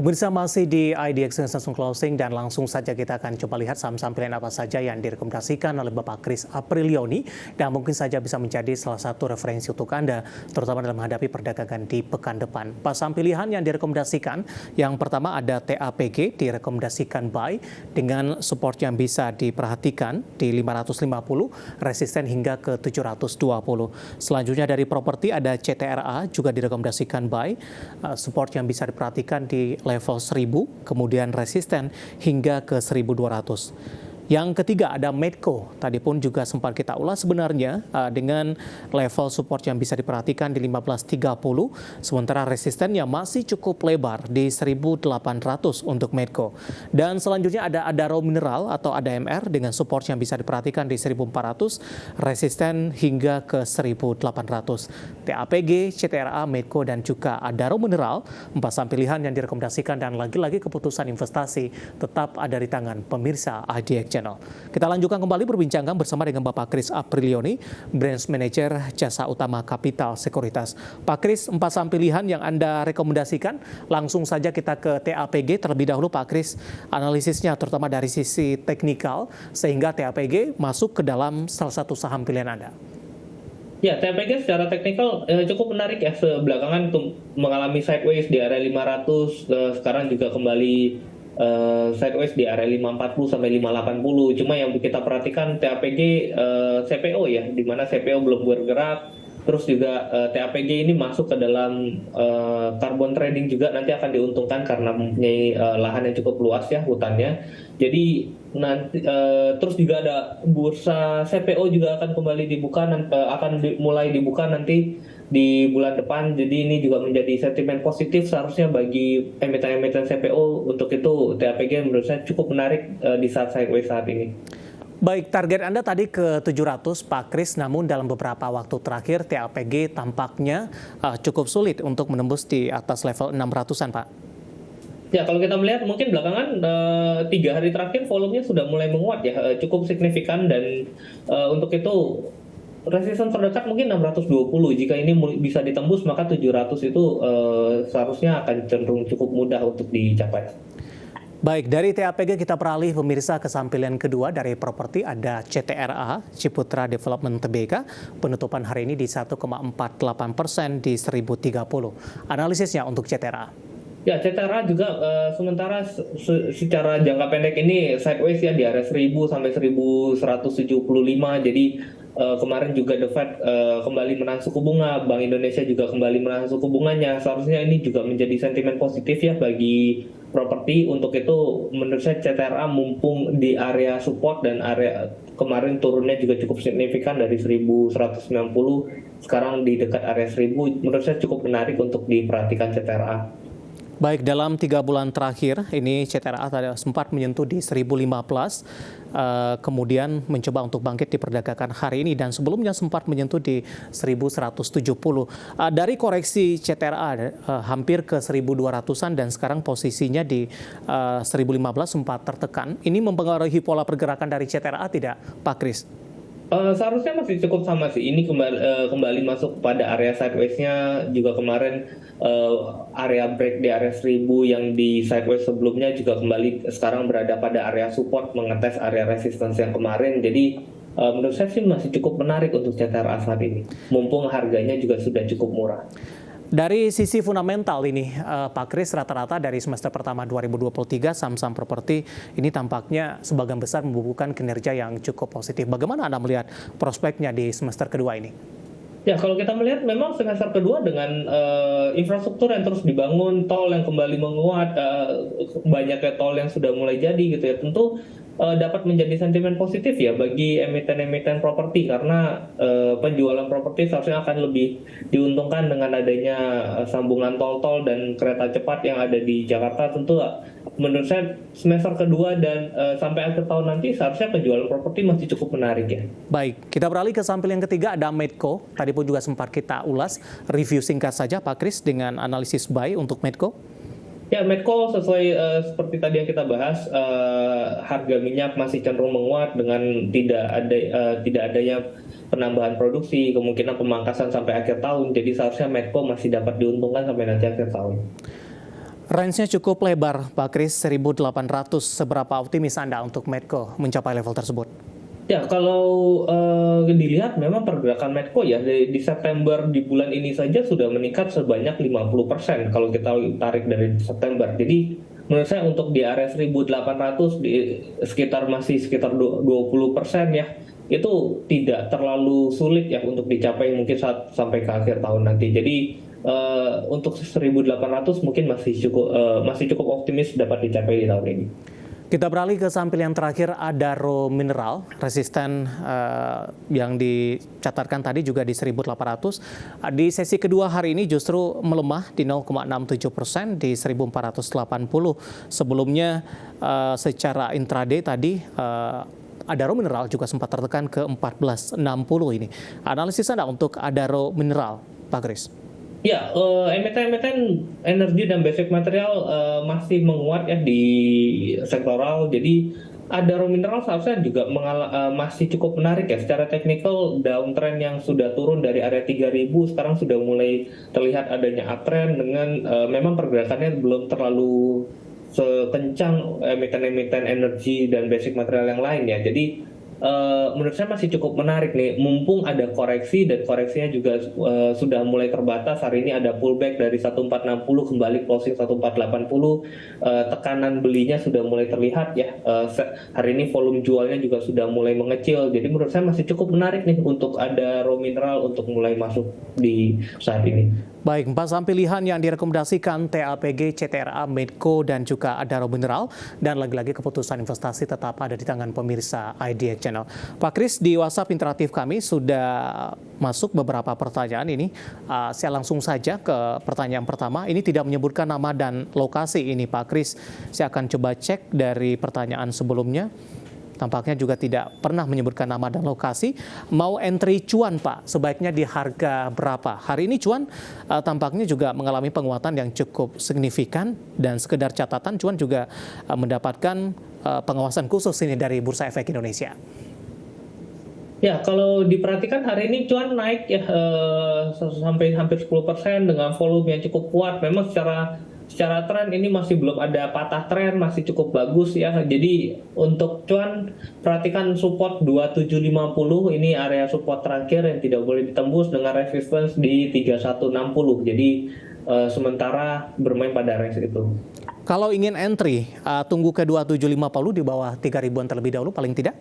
Pemirsa masih di IDX langsung closing dan langsung saja kita akan coba lihat saham-saham pilihan apa saja yang direkomendasikan oleh Bapak Kris Aprilioni dan mungkin saja bisa menjadi salah satu referensi untuk Anda, terutama dalam menghadapi perdagangan di pekan depan. Saham pilihan yang direkomendasikan, yang pertama ada TAPG, direkomendasikan buy dengan support yang bisa diperhatikan di 550, resisten hingga ke 720. Selanjutnya dari properti ada CTRA, juga direkomendasikan buy, support yang bisa diperhatikan di level 1000, kemudian resisten hingga ke 1200. Yang ketiga ada Medco, tadi pun juga sempat kita ulas sebenarnya dengan level support yang bisa diperhatikan di 1530, sementara resistennya masih cukup lebar di 1800 untuk Medco. Dan selanjutnya ada Adaro Mineral atau ADMR dengan support yang bisa diperhatikan di 1400, resisten hingga ke 1800. TAPG, CTRA, Medco, dan juga Adaro Mineral, 4 saham pilihan yang direkomendasikan dan lagi-lagi keputusan investasi tetap ada di tangan pemirsa IDX Channel. Kita lanjutkan kembali perbincangan bersama dengan Bapak Kris Aprilioni, Branch Manager Jasa Utama Kapital Sekuritas. Pak Kris, 4 saham pilihan yang Anda rekomendasikan, langsung saja kita ke TAPG terlebih dahulu Pak Kris, analisisnya terutama dari sisi teknikal, sehingga TAPG masuk ke dalam salah satu saham pilihan Anda. Ya, TAPG secara teknikal cukup menarik ya, belakangan mengalami sideways di area 500, sekarang juga kembali sideways di area 540 sampai 580. Cuma yang kita perhatikan TAPG CPO ya, di mana CPO belum bergerak. Terus juga TAPG ini masuk ke dalam carbon trading juga, nanti akan diuntungkan karena mempunyai lahan yang cukup luas ya hutannya. Jadi nanti terus juga ada bursa CPO juga akan kembali dibuka, mulai dibuka nanti di bulan depan. Jadi ini juga menjadi sentimen positif seharusnya bagi emiten-emiten CPO. Untuk itu TAPG menurut saya cukup menarik di saat sideways saat ini. Baik, target Anda tadi ke 700 Pak Kris, namun dalam beberapa waktu terakhir TAPG tampaknya cukup sulit untuk menembus di atas level 600-an Pak. Ya, kalau kita melihat mungkin belakangan 3 hari terakhir volumenya sudah mulai menguat ya, cukup signifikan, dan untuk itu resisten terdekat mungkin 620. Jika ini bisa ditembus maka 700 itu seharusnya akan cenderung cukup mudah untuk dicapai. Baik, dari TAPG kita beralih pemirsa ke saham pilihan kedua dari properti, ada CTRA, Ciputra Development Tbk, penutupan hari ini di 1,48% di 1030. Analisisnya untuk CTRA. Ya, CTRA juga sementara secara jangka pendek ini sideways ya di area 1000 sampai 1175. Jadi kemarin juga The Fed kembali menahan suku bunga, Bank Indonesia juga kembali menahan suku bunganya. Seharusnya ini juga menjadi sentimen positif ya bagi properti. Untuk itu menurut saya CTRA mumpung di area support, dan area kemarin turunnya juga cukup signifikan dari 1190, sekarang di dekat area 1000, menurut saya cukup menarik untuk diperhatikan CTRA. Baik, dalam 3 bulan terakhir ini CTRA sempat menyentuh di 1015, kemudian mencoba untuk bangkit di perdagangan hari ini, dan sebelumnya sempat menyentuh di 1170. Dari koreksi CTRA hampir ke 1200-an dan sekarang posisinya di 1015 sempat tertekan. Ini mempengaruhi pola pergerakan dari CTRA tidak, Pak Kris? Seharusnya masih cukup sama sih. Ini kembali masuk pada area sideways-nya. Juga kemarin area break di area 1000 yang di sideways sebelumnya juga kembali sekarang berada pada area support, mengetes area resistance yang kemarin. Jadi menurut saya sih masih cukup menarik untuk CTRA saat ini, mumpung harganya juga sudah cukup murah. Dari sisi fundamental ini, Pak Kris, rata-rata dari semester pertama 2023, saham-saham properti ini tampaknya sebagian besar membukukan kinerja yang cukup positif. Bagaimana Anda melihat prospeknya di semester kedua ini? Ya, kalau kita melihat memang semester kedua dengan infrastruktur yang terus dibangun, tol yang kembali menguat, banyaknya tol yang sudah mulai jadi gitu ya, tentu dapat menjadi sentimen positif ya bagi emiten-emiten properti, karena penjualan properti seharusnya akan lebih diuntungkan dengan adanya sambungan tol-tol dan kereta cepat yang ada di Jakarta. Tentu menurut saya semester kedua dan sampai akhir tahun nanti seharusnya penjualan properti masih cukup menarik ya. Baik, kita beralih ke saham yang ketiga, ada Medco. Tadi pun juga sempat kita ulas, review singkat saja Pak Kris dengan analisis buy untuk Medco. Ya, Medco sesuai seperti tadi yang kita bahas, harga minyak masih cenderung menguat dengan tidak adanya penambahan produksi, kemungkinan pemangkasan sampai akhir tahun. Jadi seharusnya Medco masih dapat diuntungkan sampai nanti akhir tahun. Range-nya cukup lebar, Pak Kris, 1.800. Seberapa optimis Anda untuk Medco mencapai level tersebut? Ya, kalau dilihat memang pergerakan Medco ya di September di bulan ini saja sudah meningkat sebanyak 50% kalau kita tarik dari September. Jadi menurut saya untuk di area 1.800 masih sekitar 20% ya. Itu tidak terlalu sulit ya untuk dicapai mungkin sampai ke akhir tahun nanti. Jadi untuk 1.800 mungkin masih cukup optimis dapat dicapai di tahun ini. Kita beralih ke sampel yang terakhir, Adaro Mineral, resisten yang dicatatkan tadi juga di 1.800. Di sesi kedua hari ini justru melemah di 0,67% di 1.480. Sebelumnya secara intraday tadi Adaro Mineral juga sempat tertekan ke 1460 ini. Analisis Anda untuk Adaro Mineral, Pak Kris? Ya, emiten-emiten energi dan basic material masih menguat ya di sektoral. Jadi Adaro Mineral seharusnya juga masih cukup menarik ya. Secara teknikal downtrend yang sudah turun dari area 3.000 sekarang sudah mulai terlihat adanya uptrend dengan memang pergerakannya belum terlalu sekencang emiten-emiten energi dan basic material yang lain ya. Jadi menurut saya masih cukup menarik nih, mumpung ada koreksi dan koreksinya juga sudah mulai terbatas. Hari ini ada pullback dari 1460 kembali closing 1480, tekanan belinya sudah mulai terlihat ya. Hari ini volume jualnya juga sudah mulai mengecil, jadi menurut saya masih cukup menarik nih untuk ada raw mineral untuk mulai masuk di saat ini. Baik, 4 saham pilihan yang direkomendasikan TAPG, CTRA, Medco, dan juga Adaro Mineral. Dan lagi-lagi keputusan investasi tetap ada di tangan pemirsa IDX Channel. Pak Kris, di WhatsApp interaktif kami sudah masuk beberapa pertanyaan ini. Saya langsung saja ke pertanyaan pertama. Ini tidak menyebutkan nama dan lokasi ini, Pak Kris. Saya akan coba cek dari pertanyaan sebelumnya. Tampaknya juga tidak pernah menyebutkan nama dan lokasi. Mau entry cuan, Pak, sebaiknya di harga berapa? Hari ini cuan tampaknya juga mengalami penguatan yang cukup signifikan. Dan sekedar catatan, cuan juga mendapatkan pengawasan khusus ini dari Bursa Efek Indonesia. Ya, kalau diperhatikan hari ini cuan naik ya sampai hampir 10% dengan volume yang cukup kuat. Memang secara tren ini masih belum ada patah tren, masih cukup bagus ya. Jadi untuk cuan perhatikan support 2750, ini area support terakhir yang tidak boleh ditembus dengan resistance di 3160. Jadi sementara bermain pada range itu. Kalau ingin entry, tunggu ke 2750 di bawah 3.000-an terlebih dahulu paling tidak?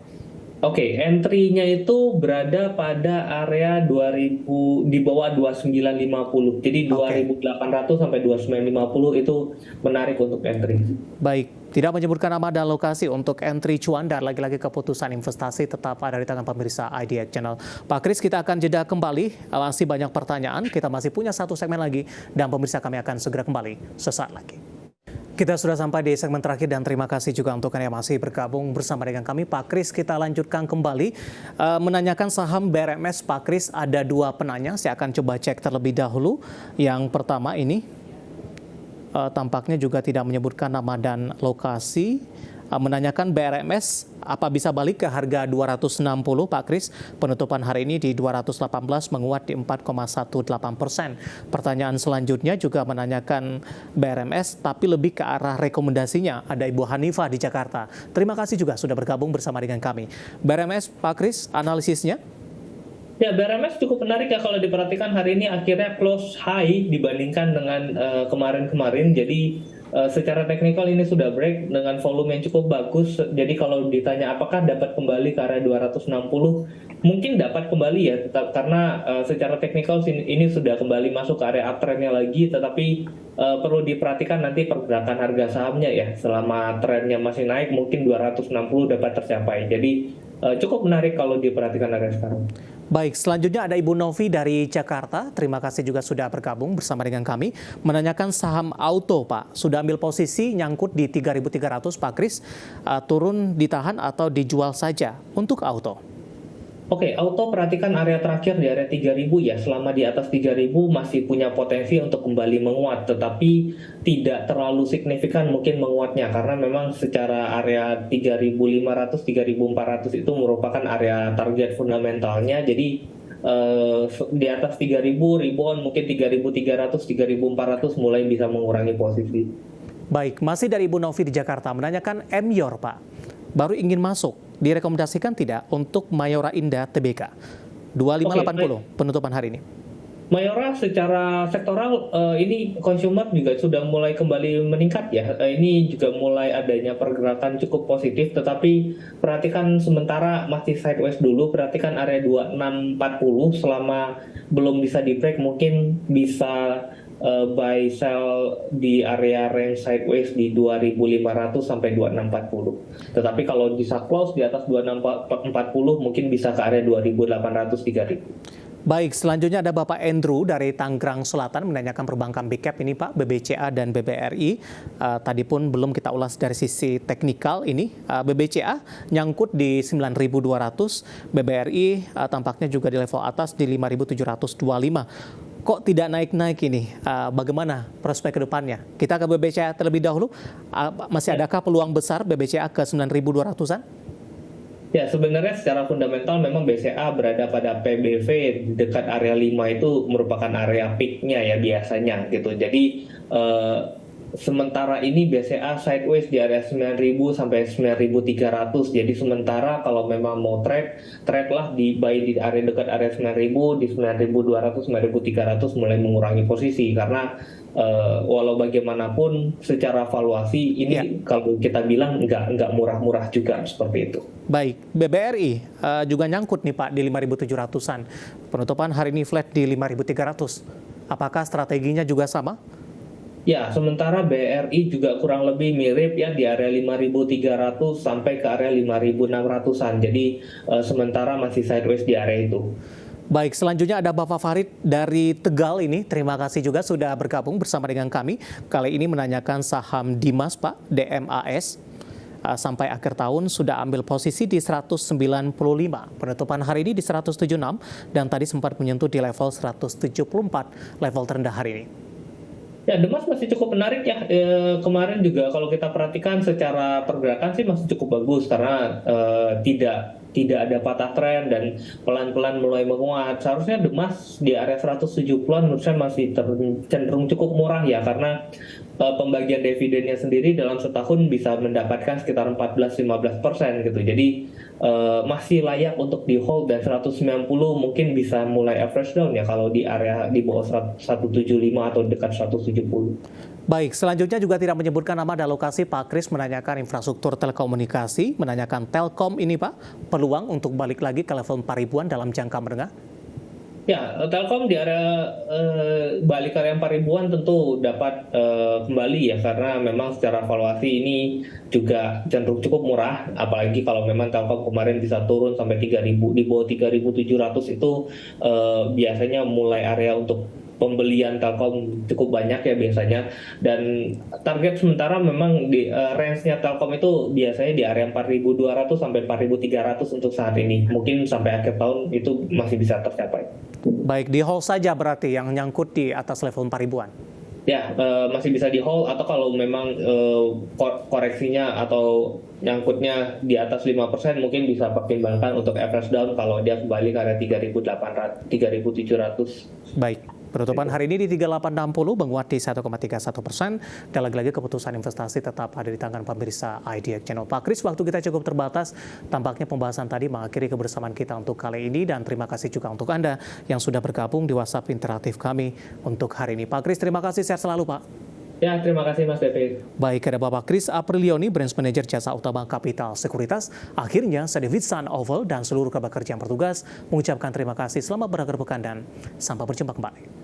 Oke, entry-nya itu berada pada area 2000 di bawah 2950. Jadi 2800 sampai 2950 itu menarik untuk entry. Baik, tidak menyebutkan nama dan lokasi untuk entry cuan dan lagi-lagi keputusan investasi tetap ada di tangan pemirsa IDX Channel. Pak Kris, kita akan jeda kembali. Masih banyak pertanyaan, kita masih punya satu segmen lagi dan pemirsa kami akan segera kembali sesaat lagi. Kita sudah sampai di segmen terakhir dan terima kasih juga untuk Anda yang masih bergabung bersama dengan kami. Pak Kris, kita lanjutkan kembali menanyakan saham BRMS. Pak Kris, ada 2 penanya, saya akan coba cek terlebih dahulu. Yang pertama ini tampaknya juga tidak menyebutkan nama dan lokasi. Menanyakan BRMS apa bisa balik ke harga 260, Pak Kris? Penutupan hari ini di 218 menguat di 4,18%. Pertanyaan selanjutnya juga menanyakan BRMS tapi lebih ke arah rekomendasinya. Ada Ibu Hanifah di Jakarta. Terima kasih juga sudah bergabung bersama dengan kami. BRMS, Pak Kris, analisisnya? Ya, BRMS cukup menarik ya kalau diperhatikan hari ini akhirnya close high dibandingkan dengan kemarin-kemarin. Jadi secara teknikal ini sudah break dengan volume yang cukup bagus. Jadi kalau ditanya apakah dapat kembali ke area 260, mungkin dapat kembali ya, karena secara teknikal ini sudah kembali masuk ke area uptrendnya lagi. Tetapi perlu diperhatikan nanti pergerakan harga sahamnya ya. Selama trennya masih naik, mungkin 260 dapat tercapai. Jadi cukup menarik kalau diperhatikan area sekarang. Baik, selanjutnya ada Ibu Novi dari Jakarta. Terima kasih juga sudah bergabung bersama dengan kami. Menanyakan saham auto, Pak. Sudah ambil posisi nyangkut di 3.300, Pak Kris. Turun, ditahan atau dijual saja untuk auto? Oke, auto perhatikan area terakhir di area 3.000 ya. Selama di atas 3.000 masih punya potensi untuk kembali menguat, tetapi tidak terlalu signifikan mungkin menguatnya karena memang secara area 3.500, 3.400 itu merupakan area target fundamentalnya. Jadi di atas 3.000 ribuan mungkin 3.300, 3.400 mulai bisa mengurangi posisi. Baik, masih dari Ibu Novi di Jakarta menanyakan Emyor, Pak. Baru ingin masuk, direkomendasikan tidak untuk Mayora Indah Tbk? 2580 penutupan hari ini. Mayora secara sektoral ini consumer juga sudah mulai kembali meningkat ya. Ini juga mulai adanya pergerakan cukup positif, tetapi perhatikan sementara masih sideways dulu. Perhatikan area 2640 selama belum bisa di break, mungkin bisa buy sell di area range sideways di 2500 sampai 2640. Tetapi kalau bisa close di atas 2640 mungkin bisa ke area 2800 3000. Baik, selanjutnya ada Bapak Andrew dari Tangerang Selatan menanyakan perbankan big cap ini Pak, BBCA dan BBRI. Tadi pun belum kita ulas dari sisi teknikal ini. BBCA nyangkut di 9.200, BBRI tampaknya juga di level atas di 5.725. Kok tidak naik-naik ini? Bagaimana prospek ke depannya? Kita ke BBCA terlebih dahulu. Masih adakah peluang besar BBCA ke 9.200-an? Ya, sebenarnya secara fundamental memang BCA berada pada PBV dekat area 5 itu merupakan area peak-nya ya biasanya gitu. Jadi sementara ini BCA sideways di area 9.000 sampai 9.300. Jadi sementara kalau memang mau trade lah di buy di area dekat area 9.000, di 9.200, 9.300 mulai mengurangi posisi karena walau bagaimanapun secara valuasi ini kalau kita bilang nggak murah-murah juga seperti itu. Baik, BBRI juga nyangkut nih Pak di 5.700-an. Penutupan hari ini flat di 5.300. Apakah strateginya juga sama? Ya, sementara BRI juga kurang lebih mirip ya di area 5.300 sampai ke area 5.600-an. Jadi sementara masih sideways di area itu. Baik, selanjutnya ada Bapak Farid dari Tegal ini. Terima kasih juga sudah bergabung bersama dengan kami. Kali ini menanyakan saham Dimas Pak, DMAS. Sampai akhir tahun sudah ambil posisi di 195. Penutupan hari ini di 176 dan tadi sempat menyentuh di level 174, level terendah hari ini. Ya, Dimas masih cukup menarik ya. Kemarin juga kalau kita perhatikan secara pergerakan sih masih cukup bagus karena tidak ada patah tren dan pelan-pelan mulai menguat. Seharusnya Dimas di area 170-an menurut saya masih cenderung cukup murah ya karena pembagian dividennya sendiri dalam setahun bisa mendapatkan sekitar 14-15% gitu. Jadi masih layak untuk di hold dan 190 mungkin bisa mulai average down ya kalau di area di bawah 175 atau dekat 170. Baik, selanjutnya juga tidak menyebutkan nama dan lokasi. Pak Kris menanyakan infrastruktur telekomunikasi, menanyakan Telkom ini Pak, peluang untuk balik lagi ke level 4.000-an dalam jangka menengah? Ya, Telkom di area balik area 4.000-an tentu dapat kembali ya karena memang secara valuasi ini juga cenderung cukup murah, apalagi kalau memang Telkom kemarin bisa turun sampai 3.000 di bawah 3.700 itu biasanya mulai area untuk pembelian Telkom cukup banyak ya biasanya, dan target sementara memang di range-nya Telkom itu biasanya di area 4.200 sampai 4.300 untuk saat ini. Mungkin sampai akhir tahun itu masih bisa tercapai. Baik, di hold saja berarti yang nyangkut di atas level 4.000-an? Ya, masih bisa di hold atau kalau memang koreksinya atau nyangkutnya di atas 5% mungkin bisa pertimbangkan untuk average down kalau dia kembali ke area 3.800, 3.700. Baik. Penutupan hari ini di 3860 menguat di 1,31%. Dan lagi-lagi keputusan investasi tetap ada di tangan pemirsa IDX Channel. Pak Kris, waktu kita cukup terbatas. Tampaknya pembahasan tadi mengakhiri kebersamaan kita untuk kali ini. Dan terima kasih juga untuk Anda yang sudah bergabung di WhatsApp interaktif kami untuk hari ini. Pak Kris, terima kasih. Sehat selalu, Pak. Ya, terima kasih Mas David. Baik, ada Bapak Kris Aprilioni, Branch Manager Jasa Utama Kapital Sekuritas. Akhirnya, saya David San Oval dan seluruh kerabat kerja yang bertugas mengucapkan terima kasih. Selamat berakhir pekan dan sampai berjumpa kembali.